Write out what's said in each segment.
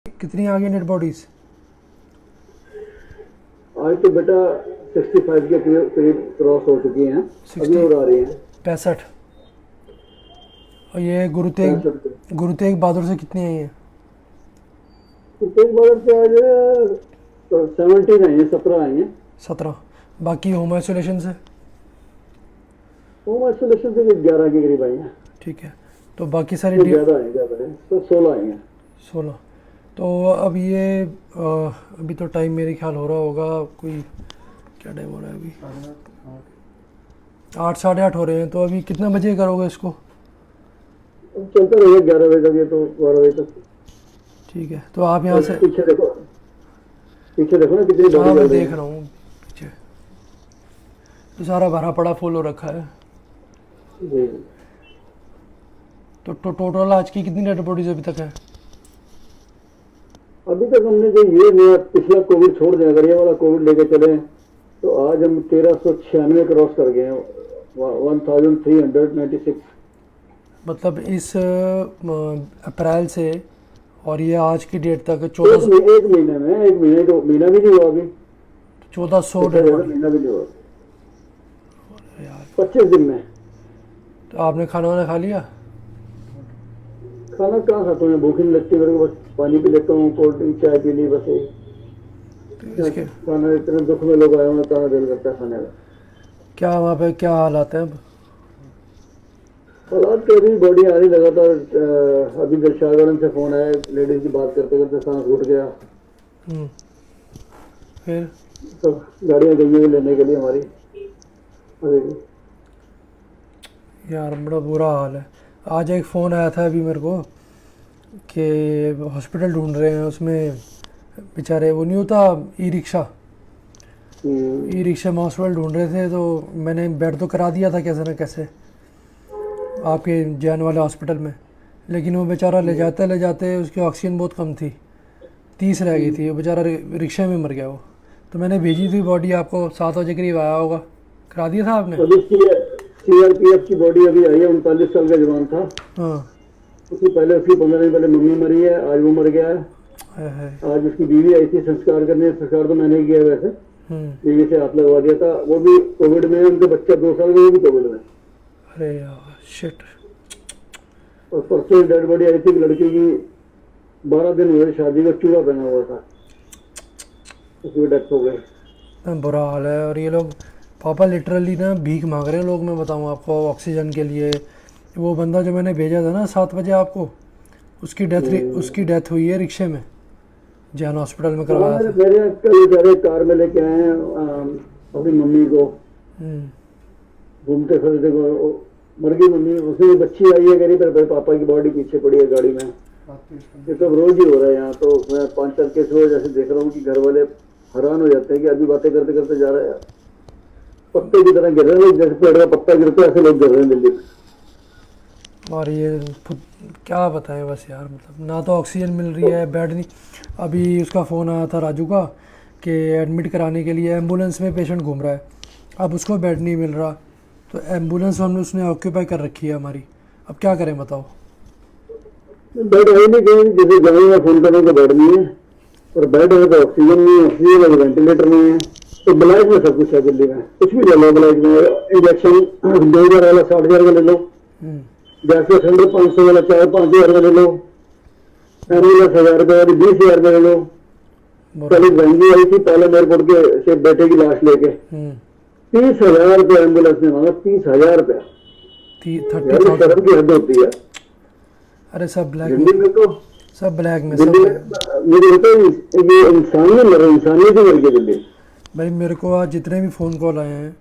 कितनी आ गई dead bodies? आज तो बेटा 65 के करीब क्रॉस हो चुकी हैं। अभी 60 और आ रही हैं 65। और ये गुरु 65 तेग के। गुरु तेग बहादुर से कितनी आई हैं? तो एक बार से आज 17 आई हैं, 17 आई हैं। 17। बाकी होम आइसोलेशन से? होम आइसोलेशन से 11 के करीब आई हैं। ठीक है। तो बाकी सारी तो ज़्यादा है तो 16 आई हैं। 16। तो अब ये अभी तो टाइम मेरे ख्याल हो रहा होगा कोई, क्या टाइम हो रहा है अभी? 8 साढ़े 8 हो रहे हैं। तो अभी कितने बजे करोगे इसको? अब चलता रहेगा 11 बजे तक, ये तो 12 बजे तक। ठीक है। तो आप यहाँ से पीछे देखो ना कितनी हाँ बॉडी मैं लग रही देख है। रहा हूँ पीछे तो सारा भरा पड़ा फुल हो रखा है। जी। तो टोटल आज की कितनी डेड बॉडीज अभी तक है? अभी तक हमने जो ये नया पिछला कोविड छोड़ दें, अगर ये वाला कोविड लेके चले तो आज हम 1396 क्रॉस कर गए हैं। 1396। मतलब इस अप्रैल से और ये आज की डेट तक एक महीने में, एक महीने तो महीना भी नहीं हुआ अभी। 1400 डेड बॉडी। महीना भी नहीं हुआ, यार। 25 दिन में। तो आपने खाना वाना खा लिया? खाना कहाँ खाता हूँ, भूख नहीं लगती मेरे को, बस पानी पी लेता हूँ, कोल्ड ड्रिंक चाय पी ली, बस यही। तो इसके खाना इतने दुख में लोग आए हुए हैं, कहाँ दिल करता है खाने का। क्या वहाँ पे क्या हालात हैं अब? हालात तो अभी बॉडी आ रही लगातार। अभी दिलशाद से फोन आया, लेडीज की बात करते करते सांस घुट गया। फिर तो गाड़ियाँ गई हैं लेने के लिए हमारी अभी भी। यार बड़ा बुरा हाल है। आज एक फ़ोन आया था अभी मेरे को कि हॉस्पिटल ढूंढ रहे हैं, उसमें बेचारे वो नहीं होता ई रिक्शा में हॉस्पिटल ढूंढ रहे थे। तो मैंने बेड तो करा दिया था कैसे ना कैसे आपके जैन वाले हॉस्पिटल में, लेकिन वो बेचारा ले जाते उसकी ऑक्सीजन बहुत कम थी, 30 रह गई थी। वो बेचारा रिक्शे में मर गया वो। तो मैंने भेजी थी बॉडी आपको, 7 बजे करीब आया होगा। करा दिया था आपने? अभी सीआरपीएफ की बॉडी अभी आई है, 39 साल का जवान था। हाँ। उसकी 15 दिन पहले मम्मी मरी है, आज वो मर गया है। आज उसकी बीवी आई थी संस्कार करने। संस्कार तो मैंने ही किया वैसे, बीवी से हाथ लगवा दिया था। वो भी कोविड में, उनके बच्चा 2 साल का, वो भी कोविड में। अरे यार शिट। और परसों डेड बॉडी आई थी लड़की की, 12 दिन हुए शादी का, चूड़ा पहना हुआ था, उसकी डेथ हो गई। बुरा हाल है। और ये लोग पापा लिटरली ना भीख मांग रहे हैं लोग, मैं बताऊँ आपको, ऑक्सीजन के लिए। वो बंदा जो मैंने भेजा था ना 7 बजे आपको, उसकी डेथ हुई है रिक्शे में, जैन हॉस्पिटल में करवाया था। मेरे कल कार में लेके आए हैं अपनी मम्मी को, घूमते फिरते को मर गई मम्मी। उसमें बच्ची आई है, कह रही मेरे पापा की बॉडी पीछे पड़ी है गाड़ी में। ये तो रोज ही हो रहा है यहाँ। तो मैं 5-4 केस रोज ऐसे देख रहा हूँ कि घर वाले हैरान हो जाते हैं कि अभी बातें करते करते जा रहे हैं, पत्ते की तरह गिर रहे हैं, जैसे पेड़ का पत्ता गिरता है ऐसे लोग गिर रहे हैं दिल्ली में। और ये क्या बताएं बस यार, मतलब ना तो ऑक्सीजन मिल रही है, बेड नहीं। अभी उसका फ़ोन आया था राजू का कि एडमिट कराने के लिए एम्बुलेंस में पेशेंट घूम रहा है, अब उसको बेड नहीं मिल रहा। तो एम्बुलेंस हमने उसने ऑक्यूपाई कर रखी है हमारी, अब क्या करें बताओ? बेड है नहीं कहीं, जैसे गाँव में फोन करें तो बेड नहीं है, और बेड है तो ऑक्सीजन नहीं है, ऑक्सीजन है वेंटिलेटर नहीं है। तो ब्लैक में सब कुछ है दिल्ली में, कुछ भी ले लो ब्लैक में। इंजेक्शन 2000 वाला 60,000 का ले लो, गैस का सिलेंडर 500 वाला 4-5 हज़ार का ले लो, एम्बुलेंस 1000 रुपये वाली 20,000 का ले लो। कल एक बहन आई थी पालम एयरपोर्ट के से बेटे की लाश लेके, 30,000 रुपये एम्बुलेंस ने मांगा, 30,000 रुपया। शर्म की हद होती है। अरे सब ब्लैक दिल्ली में तो, सब ब्लैक में दिल्ली में मुझे लगता है ये इंसानियत ही मर गई दिल्ली। भाई मेरे को आज जितने भी फ़ोन कॉल आए हैं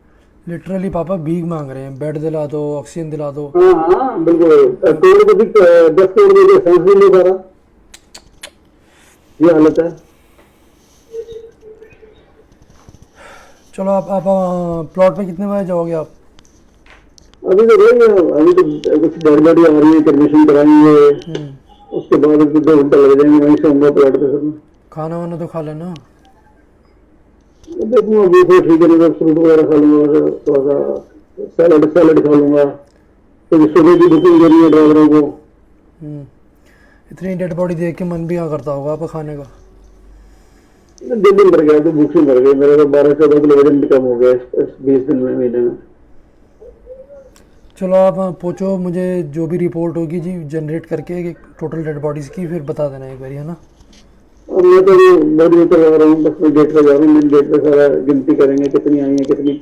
लिटरली पापा भीख मांग रहे हैं, बेड दिला दो, ऑक्सीजन दिला दो। हाँ बिल्कुल, करोड़ 10 करोड़ में सांस भी नहीं पा रहा, ये हालत है। चलो आप प्लॉट पे कितने बजे जाओगे आप? अभी तो रहेंगे, अभी तो कुछ डेड बॉडी आ रही है, एडमिशन कराएंगे, उसके बाद 2 घंटे लग जाएंगे, वहीं से होंगे प्लॉट पे सब। खाना वाना तो खा लेना। देखूंगा अभी तो ठीक है, नहीं फ्रूट वगैरह खा लूंगा, थोड़ा सा सैलड खा लूंगा। तो सुबह की बुकिंग करनी है ड्राइवरों को। इतनी डेड बॉडी देख के मन भी यहाँ करता होगा आपका खाने का। दिल्ली मर गया तो भूख से मर गई। मेरा तो 12-14 किलो वजन भी कम हो गया इस 20 दिन में, महीने में। चलो आप पूछो मुझे, जो भी रिपोर्ट होगी जी जनरेट करके टोटल डेड बॉडीज़ की, फिर बता देना एक बार, है ना। और मैं तो ये बॉडी तो लगा रहा हूँ, बस मैं गेट पे जा रहा हूँ, मेन गेट पे सारा गिनती करेंगे कितनी आई है कितनी।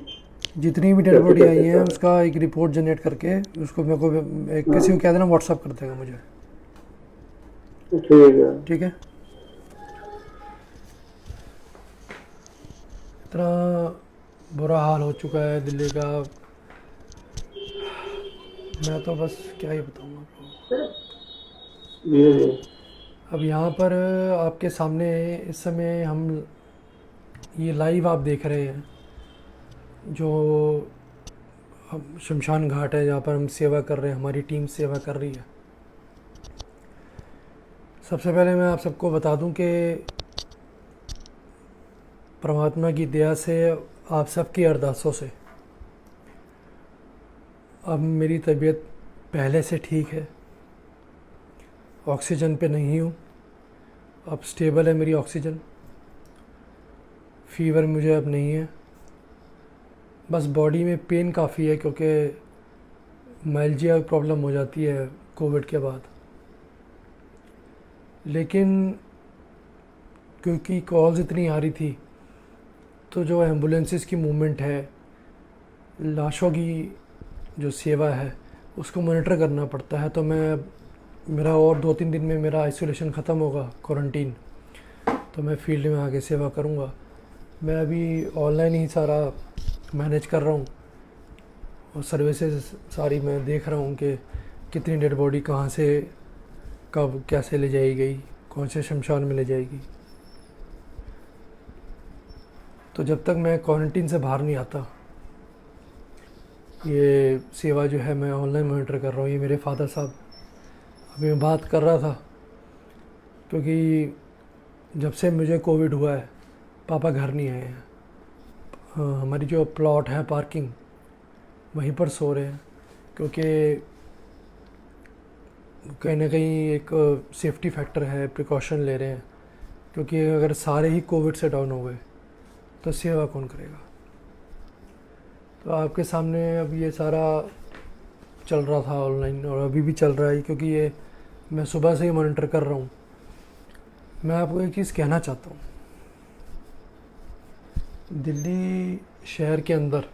जितनी भी डेड बॉडी आई है उसका एक रिपोर्ट जनरेट करके उसको मेरे को किसी को कह देना व्हाट्सअप कर देगा मुझे। ठीक है। ठीक है। इतना बुरा हाल हो चुका है दिल्ली का, मैं तो बस क्या ही बताऊँ आपको। ये अब यहाँ पर आपके सामने इस समय हम ये लाइव आप देख रहे हैं, जो हम शमशान घाट है जहाँ पर हम सेवा कर रहे हैं, हमारी टीम सेवा कर रही है। सबसे पहले मैं आप सबको बता दूं कि परमात्मा की दया से, आप सबकी अरदासों से अब मेरी तबीयत पहले से ठीक है। ऑक्सीजन पे नहीं हूँ, अब स्टेबल है मेरी ऑक्सीजन। फीवर मुझे अब नहीं है, बस बॉडी में पेन काफ़ी है क्योंकि माइल्जिया प्रॉब्लम हो जाती है कोविड के बाद। लेकिन क्योंकि कॉल्स इतनी आ रही थी, तो जो एम्बुलेंसेस की मूवमेंट है, लाशों की जो सेवा है, उसको मॉनिटर करना पड़ता है। तो मेरा और 2-3 दिन में मेरा आइसोलेशन ख़त्म होगा, क्वारंटीन, तो मैं फील्ड में आके सेवा करूँगा। मैं अभी ऑनलाइन ही सारा मैनेज कर रहा हूँ और सर्विसेज सारी मैं देख रहा हूँ कि कितनी डेड बॉडी कहाँ से कब कैसे ले जाई गई, कौन से शमशान में ले जाएगी। तो जब तक मैं क्वारंटीन से बाहर नहीं आता, ये सेवा जो है मैं ऑनलाइन मॉनिटर कर रहा हूँ। ये मेरे फादर साहब, अभी मैं बात कर रहा था क्योंकि जब से मुझे कोविड हुआ है पापा घर नहीं आए हैं। हमारी जो प्लॉट है पार्किंग, वहीं पर सो रहे हैं क्योंकि कहीं ना कहीं एक सेफ्टी फैक्टर है, प्रिकॉशन ले रहे हैं। क्योंकि अगर सारे ही कोविड से डाउन हो गए तो सेवा कौन करेगा। तो आपके सामने अब ये सारा चल रहा था ऑनलाइन और अभी भी चल रहा है, क्योंकि ये मैं सुबह से ही मॉनिटर कर रहा हूँ। मैं आपको एक चीज़ कहना चाहता हूँ, दिल्ली शहर के अंदर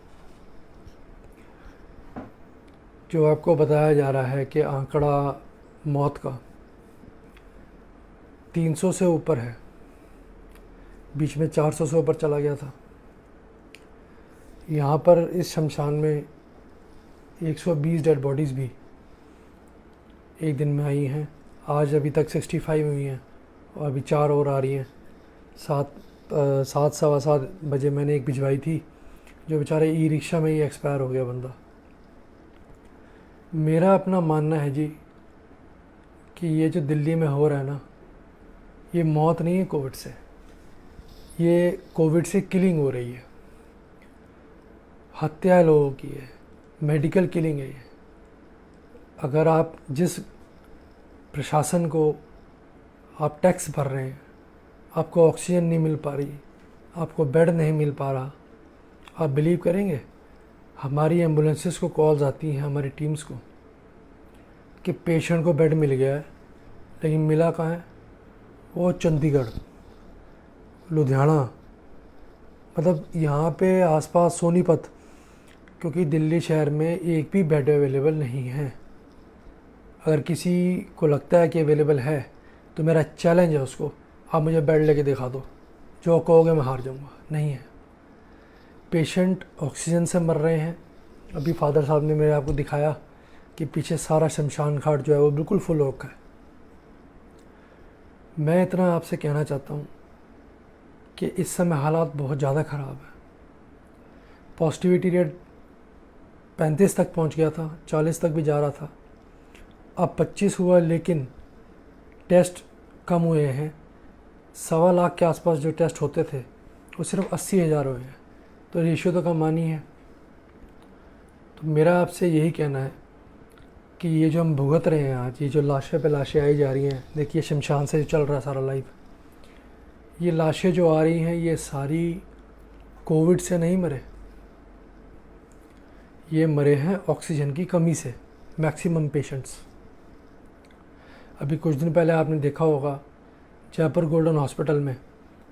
जो आपको बताया जा रहा है कि आंकड़ा मौत का 300 से ऊपर है, बीच में 400 से ऊपर चला गया था। यहाँ पर इस शमशान में 120 डेड बॉडीज़ भी एक दिन में आई हैं। आज अभी तक 65 हुई हैं और अभी 4 और आ रही हैं। 7-7 बजे मैंने एक भिजवाई थी, जो बेचारे ई रिक्शा में ही एक्सपायर हो गया बंदा। मेरा अपना मानना है जी कि ये जो दिल्ली में हो रहा है ना, ये मौत नहीं है कोविड से, ये कोविड से किलिंग हो रही है, हत्या लोगों की है, मेडिकल किलिंग है ये। अगर आप जिस प्रशासन को आप टैक्स भर रहे हैं, आपको ऑक्सीजन नहीं मिल पा रही, आपको बेड नहीं मिल पा रहा, आप बिलीव करेंगे हमारी एम्बुलेंसेस को कॉल्स आती हैं हमारी टीम्स को कि पेशेंट को बेड मिल गया है, लेकिन मिला कहाँ है? वो चंडीगढ़, लुधियाना, मतलब यहाँ पे आसपास सोनीपत, क्योंकि दिल्ली शहर में एक भी बेड अवेलेबल नहीं है। अगर किसी को लगता है कि अवेलेबल है तो मेरा चैलेंज है उसको, आप मुझे बेड लेके दिखा दो, जो कहोगे मैं हार जाऊँगा। नहीं है। पेशेंट ऑक्सीजन से मर रहे हैं। अभी फादर साहब ने मेरे आपको दिखाया कि पीछे सारा शमशान घाट जो है वो बिल्कुल फुल हो रखा है। मैं इतना आपसे कहना चाहता हूँ कि इस समय हालात बहुत ज़्यादा ख़राब है। पॉजिटिविटी रेट 35 तक पहुँच गया था, 40 तक भी जा रहा था, अब 25 हुआ, लेकिन टेस्ट कम हुए हैं। 1.25 लाख के आसपास जो टेस्ट होते थे वो सिर्फ 80,000 हुए हैं, तो रेशियो तो कम आनी है। तो मेरा आपसे यही कहना है कि ये जो हम भुगत रहे हैं आज, ये जो लाशें पे लाशें आई जा रही हैं, देखिए शमशान से चल रहा है सारा लाइफ, ये लाशें जो आ रही हैं ये सारी कोविड से नहीं मरे, ये मरे हैं ऑक्सीजन की कमी से, मैक्सिमम पेशेंट्स। अभी कुछ दिन पहले आपने देखा होगा जयपुर गोल्डन हॉस्पिटल में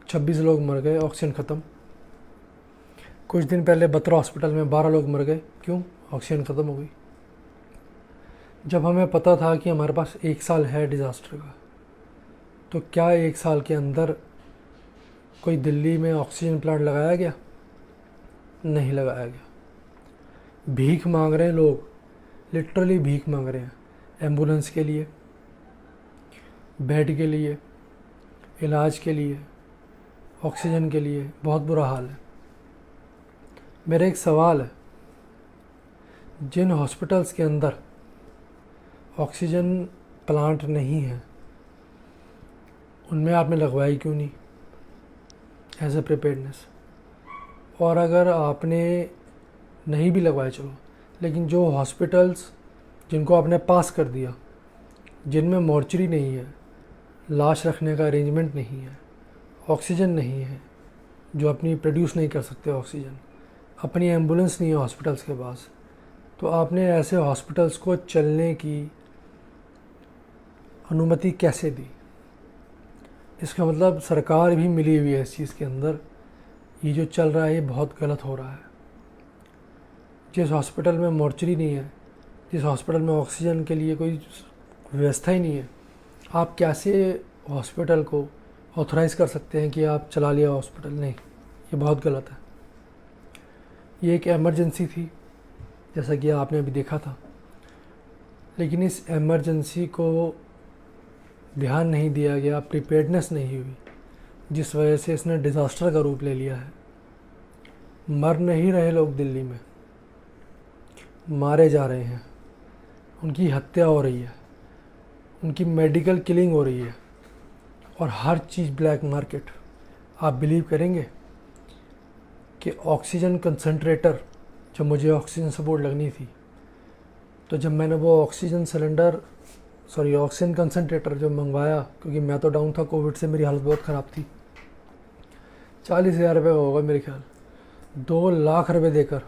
26 लोग मर गए, ऑक्सीजन ख़त्म। कुछ दिन पहले बत्रा हॉस्पिटल में 12 लोग मर गए, क्यों? ऑक्सीजन ख़त्म हो गई। जब हमें पता था कि हमारे पास 1 साल है डिज़ास्टर का, तो क्या 1 साल के अंदर कोई दिल्ली में ऑक्सीजन प्लांट लगाया गया? नहीं लगाया गया। भीख मांग रहे हैं लोग, लिटरली भीख मांग रहे हैं, एम्बुलेंस के लिए, बेड के लिए, इलाज के लिए, ऑक्सीजन के लिए। बहुत बुरा हाल है। मेरा एक सवाल है, जिन हॉस्पिटल्स के अंदर ऑक्सीजन प्लांट नहीं है उनमें आपने लगवाई क्यों नहीं एज ए प्रिपेयर्डनेस? और अगर आपने नहीं भी लगवाए चलो, लेकिन जो हॉस्पिटल्स जिनको आपने पास कर दिया, जिनमें मॉर्चरी नहीं है, लाश रखने का अरेंजमेंट नहीं है, ऑक्सीजन नहीं है, जो अपनी प्रोड्यूस नहीं कर सकते ऑक्सीजन, अपनी एम्बुलेंस नहीं है हॉस्पिटल्स के पास, तो आपने ऐसे हॉस्पिटल्स को चलने की अनुमति कैसे दी? इसका मतलब सरकार भी मिली हुई है इस चीज़ के अंदर। ये जो चल रहा है ये बहुत गलत हो रहा है। जिस हॉस्पिटल में मॉर्चरी नहीं है, जिस हॉस्पिटल में ऑक्सीजन के लिए कोई व्यवस्था ही नहीं है, आप कैसे हॉस्पिटल को ऑथराइज़ कर सकते हैं कि आप चला लिया हॉस्पिटल? नहीं, ये बहुत गलत है। ये एक इमरजेंसी थी, जैसा कि आपने अभी देखा था, लेकिन इस इमरजेंसी को ध्यान नहीं दिया गया, प्रिपेयर्डनेस नहीं हुई, जिस वजह से इसने डिज़ास्टर का रूप ले लिया है। मर नहीं रहे लोग दिल्ली में, मारे जा रहे हैं, उनकी हत्या हो रही है, उनकी मेडिकल किलिंग हो रही है, और हर चीज़ ब्लैक मार्केट। आप बिलीव करेंगे कि ऑक्सीजन कंसंट्रेटर, जब मुझे ऑक्सीजन सपोर्ट लगनी थी, तो जब मैंने वो ऑक्सीजन कंसंट्रेटर जो मंगवाया, क्योंकि मैं तो डाउन था कोविड से, मेरी हालत बहुत ख़राब थी, 40,000 रुपये का होगा मेरे ख्याल, 2 लाख रुपये देकर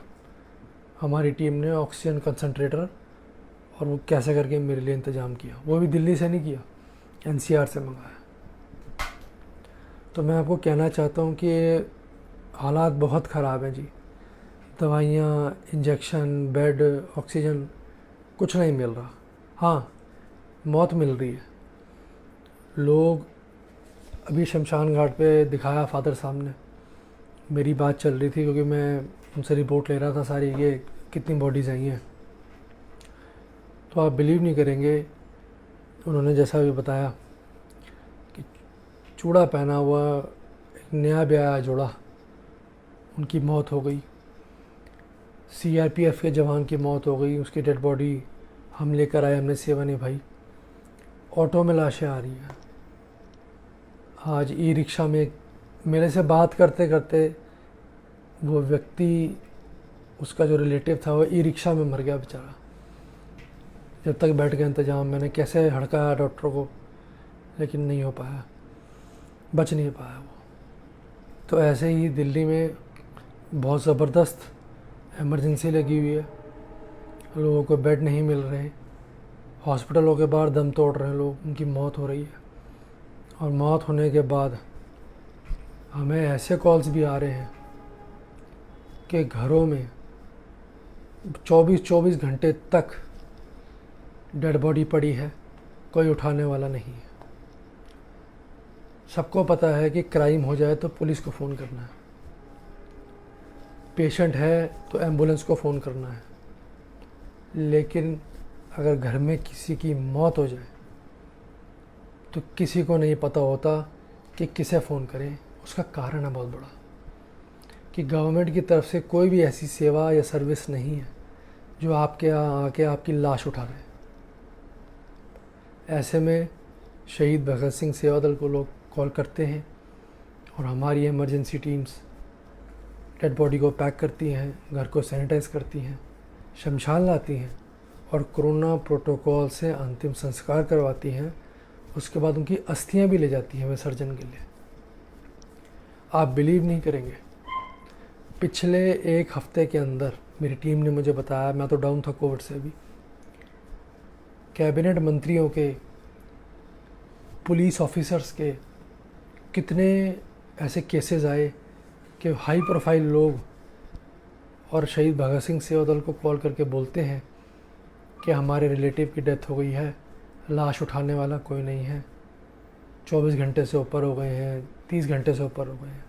हमारी टीम ने ऑक्सीजन कंसंट्रेटर और वो कैसे करके मेरे लिए इंतज़ाम किया। वो भी दिल्ली से नहीं किया, NCR से मंगाया। तो मैं आपको कहना चाहता हूँ कि हालात बहुत ख़राब हैं जी। दवाइयाँ, इंजेक्शन, बेड, ऑक्सीजन कुछ नहीं मिल रहा। हाँ, मौत मिल रही है। लोग, अभी शमशान घाट पे दिखाया फादर साहब ने, मेरी बात चल रही थी क्योंकि मैं उनसे रिपोर्ट ले रहा था सारी, ये कितनी बॉडीज़ आई हैं। तो आप बिलीव नहीं करेंगे, उन्होंने जैसा भी बताया कि चूड़ा पहना हुआ एक नया ब्याह जोड़ा, उनकी मौत हो गई। CRPF के जवान की मौत हो गई, उसकी डेड बॉडी हम लेकर आए, हमने सेवा निभाई। ऑटो में लाशें आ रही हैं। आज ई-रिक्शा में मेरे से बात करते करते वो व्यक्ति, उसका जो रिलेटिव था, वो ई-रिक्शा में मर गया बेचारा। जब तक बैठ गया इंतज़ाम, मैंने कैसे हड़काया डॉक्टर को, लेकिन नहीं हो पाया, बच नहीं पाया वो। तो ऐसे ही दिल्ली में बहुत ज़बरदस्त इमरजेंसी लगी हुई है, लोगों को बेड नहीं मिल रहे, हॉस्पिटलों के बाहर दम तोड़ रहे हैं लोग, उनकी मौत हो रही है। और मौत होने के बाद हमें ऐसे कॉल्स भी आ रहे हैं कि घरों में 24-24 घंटे तक डेड बॉडी पड़ी है, कोई उठाने वाला नहीं है। सबको पता है कि क्राइम हो जाए तो पुलिस को फ़ोन करना है, पेशेंट है तो एम्बुलेंस को फ़ोन करना है, लेकिन अगर घर में किसी की मौत हो जाए तो किसी को नहीं पता होता कि किसे फ़ोन करें। उसका कारण है बहुत बड़ा कि गवर्नमेंट की तरफ से कोई भी ऐसी सेवा या सर्विस नहीं है जो आपके यहाँ आके आपकी लाश उठा ले। ऐसे में शहीद भगत सिंह सेवा दल को लोग कॉल करते हैं और हमारी इमरजेंसी टीम्स डेड बॉडी को पैक करती हैं, घर को सैनिटाइज़ करती हैं, शमशान लाती हैं और कोरोना प्रोटोकॉल से अंतिम संस्कार करवाती हैं। उसके बाद उनकी अस्थियां भी ले जाती हैं विसर्जन के लिए। आप बिलीव नहीं करेंगे, पिछले एक हफ्ते के अंदर मेरी टीम ने मुझे बताया, मैं तो डाउन था कोविड से भी, कैबिनेट मंत्रियों के, पुलिस ऑफिसर्स के कितने ऐसे केसेस आए कि हाई प्रोफाइल लोग और शहीद भगत सिंह सेवा दल को कॉल करके बोलते हैं कि हमारे रिलेटिव की डेथ हो गई है, लाश उठाने वाला कोई नहीं है, 24 घंटे से ऊपर हो गए हैं, 30 घंटे से ऊपर हो गए हैं।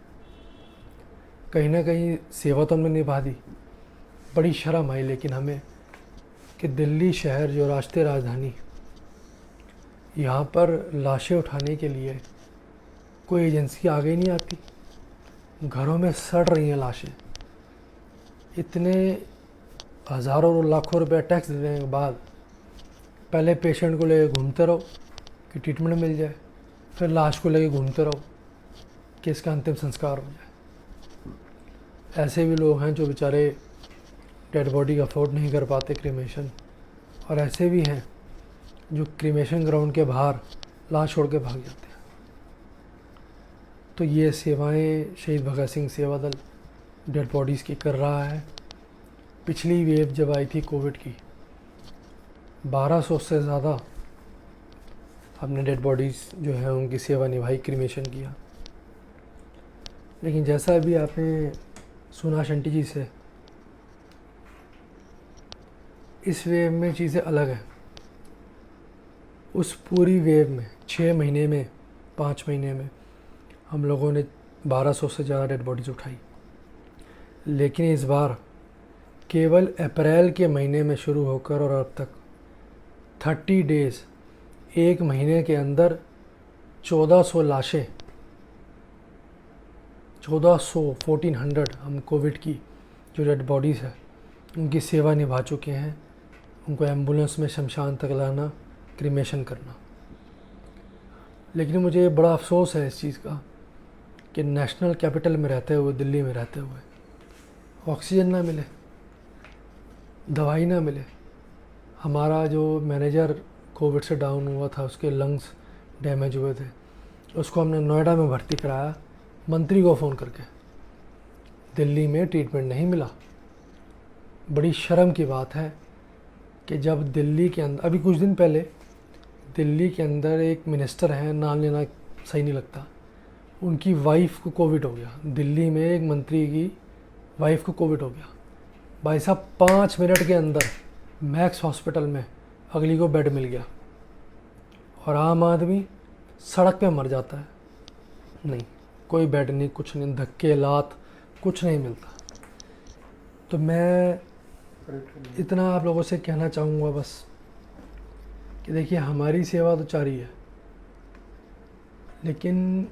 कहीं ना कहीं सेवा तो हमने निभा दी, बड़ी शर्म आई लेकिन हमें कि दिल्ली शहर जो राष्ट्रीय राजधानी, यहाँ पर लाशें उठाने के लिए कोई एजेंसी आगे ही नहीं आती। घरों में सड़ रही हैं लाशें। इतने हज़ारों और लाखों रुपए टैक्स देने के बाद पहले पेशेंट को लेके घूमते रहो कि ट्रीटमेंट मिल जाए, फिर लाश को लेके घूमते रहो कि इसका अंतिम संस्कार हो जाए। ऐसे भी लोग हैं जो बेचारे डेड बॉडी अफोर्ड नहीं कर पाते क्रीमेशन, और ऐसे भी हैं जो क्रीमेशन ग्राउंड के बाहर लाश छोड़ के भाग जाते हैं। तो ये सेवाएं शहीद भगत सिंह सेवा दल डेड बॉडीज़ की कर रहा है। पिछली वेव जब आई थी कोविड की, 1200 से ज़्यादा हमने डेड बॉडीज़ जो है उनकी सेवा निभाई, क्रीमेशन किया। लेकिन जैसा भी आपने सुना शंटी जी से, इस वेव में चीज़ें अलग हैं। उस पूरी वेव में 6 महीने में, 5 महीने में हम लोगों ने 1200 से ज़्यादा डेड बॉडीज़ उठाई। लेकिन इस बार केवल अप्रैल के महीने में शुरू होकर और अब तक 30 डेज़, एक महीने के अंदर 1400 लाशें, 1400 हम कोविड की जो डेड बॉडीज़ है उनकी सेवा निभा चुके हैं। उनको एम्बुलेंस में शमशान तक लाना, क्रीमेशन करना। लेकिन मुझे बड़ा अफसोस है इस चीज़ का कि नेशनल कैपिटल में रहते हुए, दिल्ली में रहते हुए ऑक्सीजन ना मिले, दवाई ना मिले। हमारा जो मैनेजर कोविड से डाउन हुआ था, उसके लंग्स डैमेज हुए थे, उसको हमने नोएडा में भर्ती कराया मंत्री को फ़ोन करके। दिल्ली में ट्रीटमेंट नहीं मिला। बड़ी शर्म की बात है कि जब दिल्ली के अंदर, अभी कुछ दिन पहले दिल्ली के अंदर एक मिनिस्टर हैं, नाम लेना सही नहीं लगता, उनकी वाइफ को कोविड हो गया। दिल्ली में एक मंत्री की वाइफ को कोविड हो गया। भाई साहब 5 मिनट के अंदर मैक्स हॉस्पिटल में अगली को बेड मिल गया, और आम आदमी सड़क पे मर जाता है। नहीं, कोई बेड नहीं, कुछ नहीं, धक्के लात कुछ नहीं मिलता। तो मैं इतना आप लोगों से कहना चाहूँगा बस कि देखिए, हमारी सेवा तो जारी है, लेकिन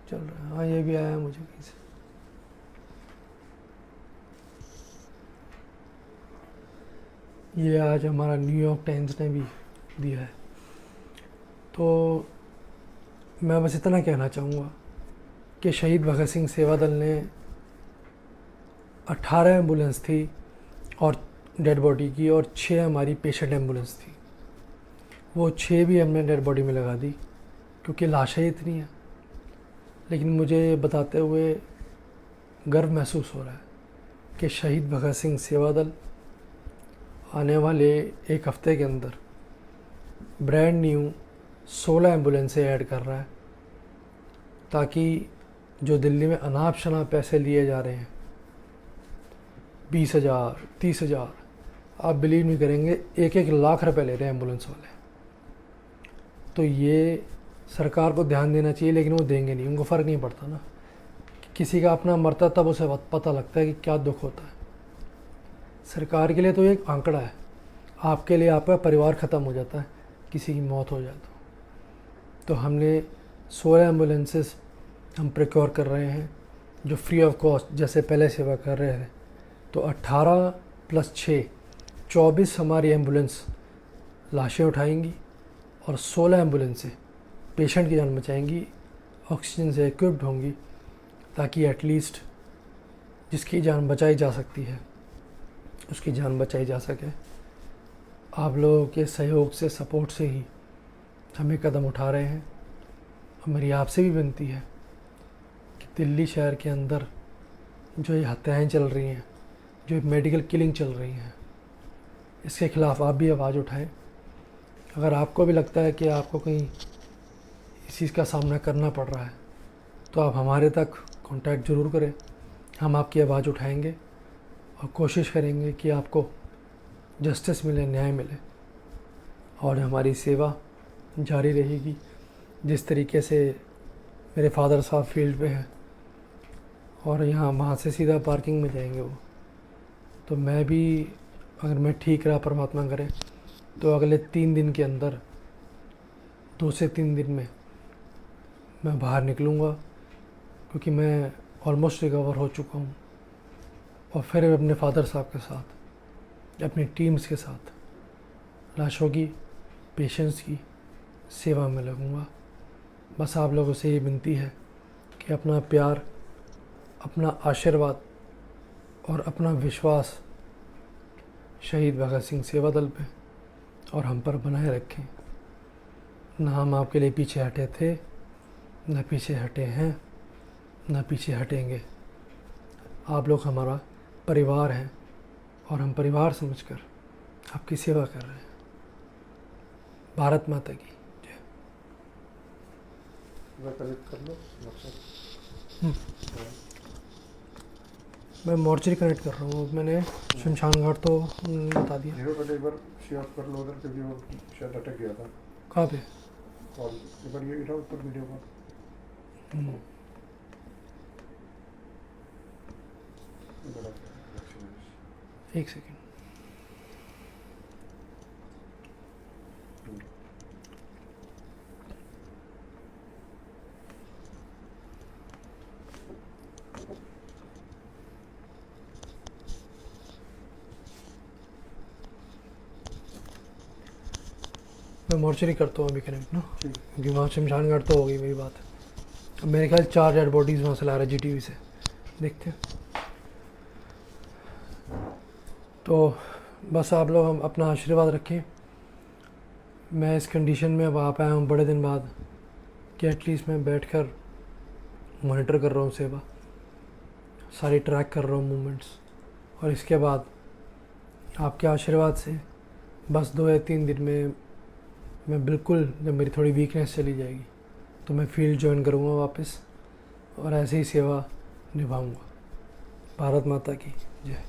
चल रहा है। हाँ, ये भी आया मुझे कहीं से। ये आज हमारा न्यूयॉर्क टाइम्स ने भी दिया है। तो मैं बस इतना कहना चाहूँगा कि शहीद भगत सिंह सेवा दल ने 18 एम्बुलेंस थी और डेड बॉडी की, और 6 हमारी पेशेंट एम्बुलेंस थी। वो 6 भी हमने डेड बॉडी में लगा दी क्योंकि लाशें इतनी हैं। लेकिन मुझे बताते हुए गर्व महसूस हो रहा है कि शहीद भगत सिंह सेवा दल आने वाले एक हफ्ते के अंदर ब्रांड न्यू 16 एम्बुलेंसें ऐड कर रहा है, ताकि जो दिल्ली में अनाप शनाप पैसे लिए जा रहे हैं, 20,000, 30,000, आप बिलीव नहीं करेंगे, 1-1 लाख रुपए ले रहे हैं एम्बुलेंस वाले। तो ये सरकार को ध्यान देना चाहिए, लेकिन वो देंगे नहीं। उनको फ़र्क नहीं पड़ता ना, किसी का अपना मरता तब उसे पता लगता है कि क्या दुख होता है। सरकार के लिए तो एक आंकड़ा है, आपके लिए आपका परिवार ख़त्म हो जाता है किसी की मौत हो जाए तो हमने 16 एम्बुलेंसेस हम प्रिक्योर कर रहे हैं जो फ्री ऑफ कॉस्ट, जैसे पहले सेवा कर रहे थे। तो 18 + 6 24 हमारी एम्बुलेंस लाशें उठाएंगी, और 16 एम्बुलेंसें पेशेंट की जान बचाएंगी, ऑक्सीजन से इक्विप्ड होंगी, ताकि एटलीस्ट जिसकी जान बचाई जा सकती है उसकी जान बचाई जा सके। आप लोगों के सहयोग से, सपोर्ट से ही हम ये कदम उठा रहे हैं। और मेरी आपसे भी विनती है कि दिल्ली शहर के अंदर जो ये हत्याएँ चल रही हैं, जो ये मेडिकल किलिंग चल रही हैं, इसके ख़िलाफ़ आप भी आवाज़ उठाएं। अगर आपको भी लगता है कि आपको कहीं इस चीज़ का सामना करना पड़ रहा है तो आप हमारे तक कांटेक्ट ज़रूर करें। हम आपकी आवाज़ उठाएंगे और कोशिश करेंगे कि आपको जस्टिस मिले, न्याय मिले। और हमारी सेवा जारी रहेगी। जिस तरीके से मेरे फादर साहब फील्ड पे हैं और यहाँ वहाँ से सीधा पार्किंग में जाएंगे वो, तो मैं भी, अगर मैं ठीक रहा परमात्मा करे, तो अगले 3 दिन के अंदर, 2 से 3 दिन में मैं बाहर निकलूँगा, क्योंकि मैं ऑलमोस्ट रिकवर हो चुका हूँ। और फिर अपने फादर साहब के साथ, अपनी टीम्स के साथ लाशों की, पेशेंट्स की सेवा में लगूँगा। बस आप लोगों से ये विनती है कि अपना प्यार, अपना आशीर्वाद और अपना विश्वास शहीद भगत सिंह सेवा दल पे और हम पर बनाए रखें। ना हम आपके लिए पीछे हटे थे, न पीछे हटे हैं, न पीछे हटेंगे। आप लोग हमारा परिवार हैं और हम परिवार समझकर आपकी सेवा कर रहे हैं। भारत माता की जय। मैं मोर्चरी कनेक्ट कर रहा हूँ। मैंने शमशान घाट तो बता दिया। एक बार शेयर कर लो उधर, क्योंकि वो शायद अटक गया था। कहाँ पे? कॉल एक बार ये उठाओ ऊपर वीडियो पर। एक सेकेंड। मैं मोर्चरी करता हूँ अभी कनेक्ट ना, क्योंकि वहाँ शमशान घाट तो हो गई मेरी बात। अब मेरे ख्याल 4 डेड बॉडीज़ वहाँ से ला रहा है GTV से, देखते हैं। तो बस आप लोग हम अपना आशीर्वाद रखें। मैं इस कंडीशन में अब आ पाया हूँ बड़े दिन बाद कि एटलीस्ट मैं बैठकर मॉनिटर कर रहा हूँ सेवा, सारी ट्रैक कर रहा हूँ मूवमेंट्स। और इसके बाद आपके आशीर्वाद से बस 2 या 3 दिन में मैं बिल्कुल, जब मेरी थोड़ी वीकनेस चली जाएगी तो मैं फील्ड ज्वाइन करूँगा वापस और ऐसे ही सेवा निभाऊँगा। भारत माता की जय।